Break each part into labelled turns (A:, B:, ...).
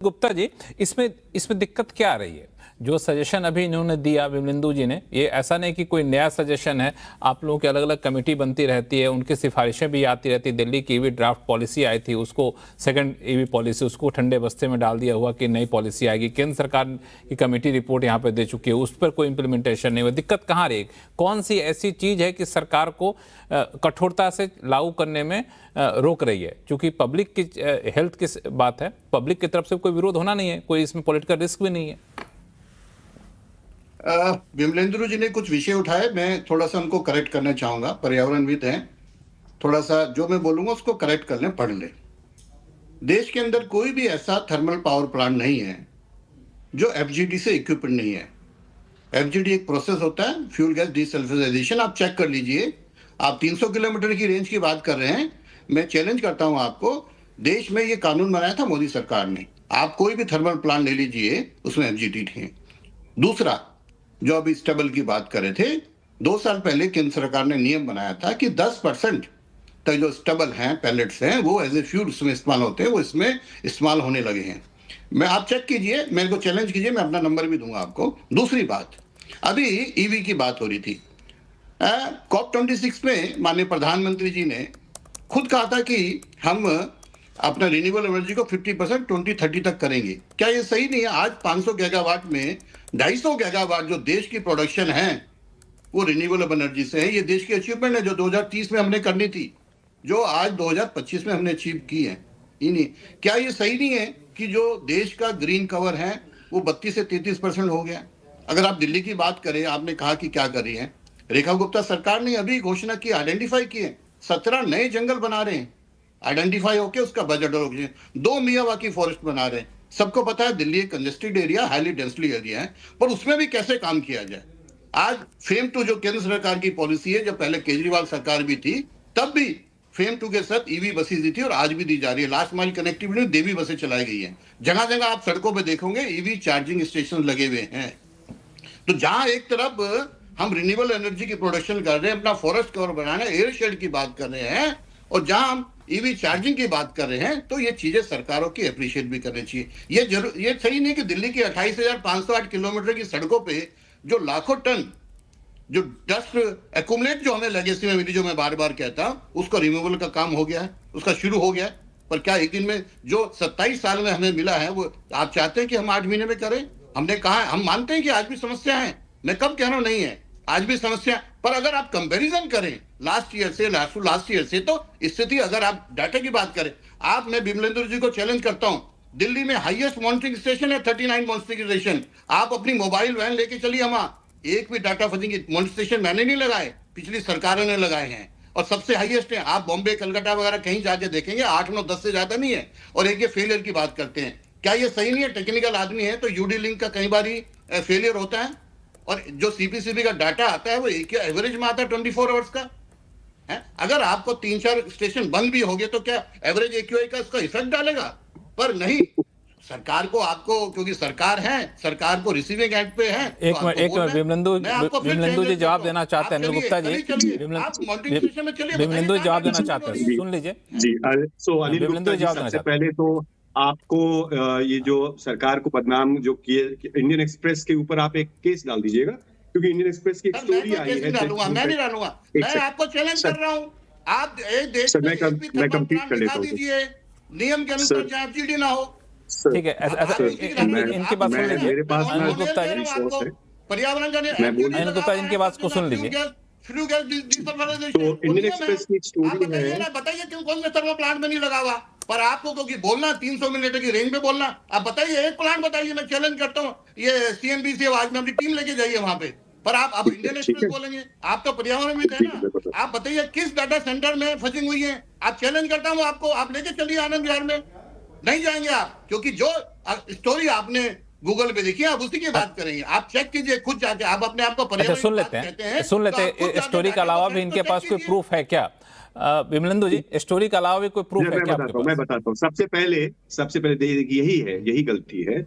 A: गुप्ता जी, इसमें इसमें दिक्कत क्या आ रही है? जो सजेशन अभी इन्होंने दिया विमलेंदु जी ने, ये ऐसा नहीं कि कोई नया सजेशन है। आप लोगों की अलग अलग कमेटी बनती रहती है, उनकी सिफारिशें भी आती रहती है। दिल्ली की ईवी ड्राफ्ट पॉलिसी आई थी, उसको सेकंड ईवी पॉलिसी उसको ठंडे बस्ते में डाल दिया हुआ कि नई पॉलिसी आएगी। केंद्र सरकार की कमेटी रिपोर्ट यहाँ पे दे चुकी है, उस पर कोई इंप्लीमेंटेशन नहीं हुआ। दिक्कत कहाँ रही? कौन सी ऐसी चीज है कि सरकार को कठोरता से लागू करने में रोक रही है? क्योंकि पब्लिक की हेल्थ की बात है, पब्लिक की तरफ से कोई विरोध होना नहीं है, कोई इसमें पॉलिटिकल रिस्क भी नहीं है।
B: विमलेंद्र जी ने कुछ विषय उठाए, मैं थोड़ा सा उनको करेक्ट करना चाहूंगा। पर्यावरणविद हैं, थोड़ा सा जो मैं बोलूंगा उसको करेक्ट कर लें, पढ़ लें। देश के अंदर कोई भी ऐसा थर्मल पावर प्लांट नहीं है जो एफजीडी से इक्विप्ड नहीं है। एफजीडी एक प्रोसेस होता है, फ्यूल गैस डीसल्फ्यूराइजेशन। आप चेक कर लीजिए। आप 300 किलोमीटर की रेंज की बात कर रहे हैं। मैं चैलेंज करता हूं आपको, देश में ये कानून बनाया था मोदी सरकार ने। आप कोई भी थर्मल प्लांट ले लीजिए, उसमें एफजीडी है। दूसरा, जो अभी स्टेबल की बात कर रहे थे, 2 साल पहले केंद्र सरकार ने नियम बनाया था कि 10% तक जो स्टेबल हैं, पैलेट्स हैं, वो एज ए फ्यूल उसमें इस्तेमाल होते हैं, वो इसमें इस्तेमाल होने लगे हैं। मैं आप चेक कीजिए, मेरे को चैलेंज कीजिए, मैं अपना नंबर भी दूंगा आपको। दूसरी बात, अभी ईवी की बात हो रही थी। COP26 में माननीय प्रधानमंत्री जी ने खुद कहा था कि हम अपना रिन्यूएबल एनर्जी को 50% 2030 तक करेंगे। क्या ये सही नहीं है? आज 500 गीगावाट में 250 गीगावाट जो देश की प्रोडक्शन है वो रिन्यूएबल एनर्जी से है। ये देश की अचीवमेंट है जो 2030 में हमने करनी थी, जो आज 2025 में हमने अचीव की है। क्या ये सही नहीं है कि जो देश का ग्रीन कवर है वो 32 से 33% हो गया? अगर आप दिल्ली की बात करें, आपने कहा कि क्या कर रही है रेखा गुप्ता सरकार ने अभी घोषणा की, आइडेंटिफाई किए 17 नए जंगल बना रहे हैं। आइडेंटिफाई होके उसका बजट और 2 मियावाकी फॉरेस्ट बना रहे हैं। सबको पता है दिल्ली एक congested area, highly densely area है, पर उसमें भी कैसे काम किया जाए। आज फेम 2 जो केंद्र सरकार की पॉलिसी है, जब पहले केजरीवाल सरकार भी थी तब भी फेम 2 के साथ ईवी बसें दी थी और आज भी दी जा रही है। लास्ट माइल कनेक्टिविटी में देवी बसें चलाई गई है। जगह जगह आप सड़कों पर देखोगे ईवी चार्जिंग स्टेशन लगे हुए हैं। तो जहां एक तरफ हम रिन्यूएबल एनर्जी की प्रोडक्शन कर रहे हैं, अपना फॉरेस्ट कवर बनाना, एयर शेड की बात कर रहे हैं, और जहां हम ईवी चार्जिंग की बात कर रहे हैं, तो ये चीजें सरकारों की अप्रिशिएट भी करनी चाहिए। ये सही नहीं कि दिल्ली की 28,508 किलोमीटर की सड़कों पे जो लाखों टन जो डस्ट एक्यूमुलेट जो हमें लेगेसी में मिली, जो मैं बार बार कहता हूं, उसका रिमूवल का काम हो गया है, उसका शुरू हो गया है। पर क्या एक दिन में जो 27 साल में हमें मिला है वो आप चाहते हैं कि हम 8 महीने में करें? हमने कहा, हम मानते हैं कि आज भी समस्या है, मैं कब कह रहा हूं नहीं है, आज भी समस्या। पर अगर आप कंपैरिजन करें लास्ट ईयर से, तो स्थिति, अगर आप डाटा की बात करें, मैं विमलेंद्र जी को चैलेंज करता हूं, दिल्ली में हाईएस्ट मॉनिटरिंग स्टेशन है, 39 मॉनिटरिंग स्टेशन। आप अपनी मोबाइल वैन लेके चलिए, हम एक भी डाटा फजिंग मॉनिटरिंग स्टेशन मैंने नहीं लगाए, पिछली सरकारों ने लगाए हैं, और सबसे हाईएस्ट है। आप बॉम्बे, कलकत्ता वगैरह कहीं जाके देखेंगे 8, 9, 10 से ज्यादा नहीं है। और एक ये फेलियर की बात करते हैं, क्या ये सही नहीं है? टेक्निकल आदमी है तो यूडी लिंक का कई बार ही फेलियर होता है, और जो सीपीसीबी का डाटा आता है वो एक एवरेज में आता है 24 आवर्स का है। अगर आपको 3-4 स्टेशन बंद भी हो गए तो क्या एवरेज एक्यूआई का इसका इफेक्ट डालेगा? पर नहीं, सरकार को, आपको, क्योंकि सरकार है, सरकार को रिसीविंग एंड पे है।
A: एक विमलेंदु जी जवाब देना चाहते हैं। अनिल गुप्ता जी, विमलेंदु जी जवाब देना चाहते हैं, सुन लीजिए
C: जी। सो अनिल गुप्ता जी, सबसे पहले तो आपको ये जो सरकार को बदनाम जो किए, इंडियन एक्सप्रेस के ऊपर आप एक केस डाल दीजिएगा, क्योंकि इंडियन एक्सप्रेस की एक स्टोरी आई है।
B: मैं नहीं डालूंगा, मैं आपको चैलेंज कर रहा हूं। आप एक देश में
C: मैं कंप्लीट कर लेता हूं,
B: नियम के अनुसार चाहे एफजीडी ना हो।
A: ठीक है, इनकी बात सुन लीजिए।
C: मेरे पास
A: अनिल गुप्ता जी,
B: पर्यावरण
A: अनिल गुप्ता जी इनकी बात को सुन लीजिए।
C: तो इंडियन एक्सप्रेस की स्टोरी है,
B: बताइए क्यों कौन से थर्मल प्लांट में नहीं लगा हुआ? पर आपको क्योंकि बोलना 300 मिनट की रेंज में बोलना, आप बताइए एक प्लांट बताइए, मैं चैलेंज करता हूँ। ये सीएनबीसी आज में अपनी टीम लेके जाइए वहां पे, पर आप अब इंडियन एक्सप्रेस बोलेंगे? आप तो पर्यावरण में है ना, आप बताइए किस डाटा सेंटर में फंसिंग हुई है? आप चैलेंज करता हूँ आपको, आप लेके चलिए आनंद विहार में। नहीं जाएंगे आप, क्योंकि जो स्टोरी आपने गूगल पे देखिए, आप उसी की बात करेंगे। आप चेक कीजिए खुद जाके, आप अपने आप को पर्यावरण
A: सुन लेते हैं। स्टोरी के अलावा भी इनके पास कोई प्रूफ है क्या? विमलेंदु जी, स्टोरी के अलावा भी कोई प्रूफ है क्या?
C: मैं बताता हूँ। सबसे पहले यही गलती है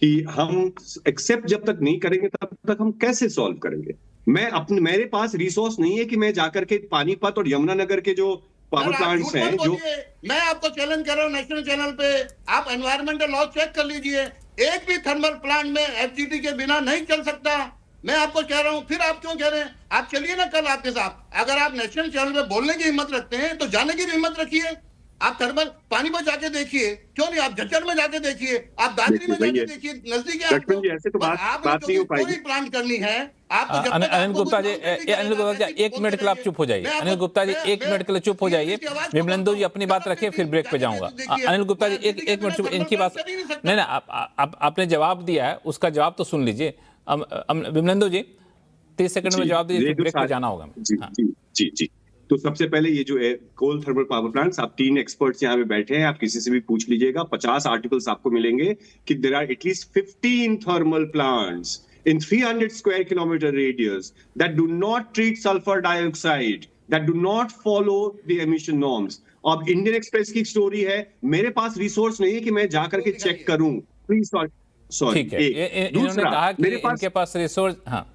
C: कि हम एक्सेप्ट जब तक नहीं करेंगे तब तक हम कैसे सॉल्व करेंगे? मेरे पास रिसोर्स नहीं है कि मैं जाकर के पानीपत और यमुनानगर के जो पावर प्लांट्स हैं जो,
B: मैं आपको चैलेंज कर रहा हूँ नेशनल चैनल पे, आप एनवायरमेंटल लॉ चेक कर लीजिए, एक भी थर्मल प्लांट में एफजीटी के बिना नहीं चल सकता। मैं आपको कह रहा हूं, फिर आप क्यों कह रहे हैं? आप चलिए ना कल आपके साथ, अगर आप नेशनल चैनल पे बोलने की हिम्मत रखते हैं तो जाने की भी हिम्मत रखिए। आप थर्मल पानी में जाके देखिए, क्यों नहीं, आप झज्जर में जाके देखिए, आप दादरी में जाके देखिए, नजदीक है आपको।
C: ऐसे तो बात नहीं हो पाएगी।
B: प्लांट करनी है आपको।
A: अनिल गुप्ता जी, अनिल गुप्ता जी 1 मिनट के लिए आप चुप हो जाइए। अनिल गुप्ता जी 1 मिनट के लिए चुप हो जाइए। विमलेंदु जी अपनी बात रखिए, फिर ब्रेक पे जाऊंगा। अनिल गुप्ता जी 1 मिनट चुप, इनकी बात नहीं ना, आपने जवाब दिया है, उसका जवाब तो सुन लीजिए। विमलेंदु जी 30 सेकंड में जवाब दीजिए, ब्रेक पे जाना होगा।
C: जी। तो सबसे पहले ये जो है कोल थर्मल पावर प्लांट्स, आप 3 एक्सपर्ट्स यहाँ पे बैठे हैं, आप किसी से भी पूछ लीजिएगा, 50 आर्टिकल्स आपको मिलेंगे कि there are at least 15 thermal plants in 300 square kilometer radius that do not treat sulfur dioxide, that do not follow the emission norms. अब इंडियन एक्सप्रेस की स्टोरी है, मेरे पास रिसोर्स नहीं है कि मैं जाकर के चेक करूं, प्लीज सॉरी।
A: ठीक है, इन्होंने कहा कि इनके पास रिसोर्स, हाँ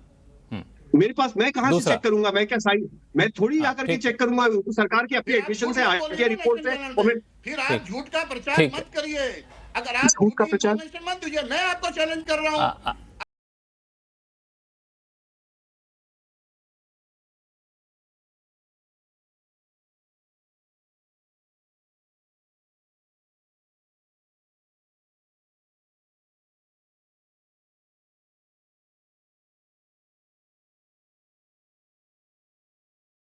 C: मेरे पास, मैं कहां से चेक करूंगा? मैं क्या साइन, मैं थोड़ी आकर के चेक करूंगा? सरकार की अपनी एडमिशन से आया रिपोर्ट है, और
B: फिर आप झूठ का प्रचार मत करिए। अगर आप झूठ का प्रचार मत दीजिए, मैं आपको चैलेंज कर रहा हूं।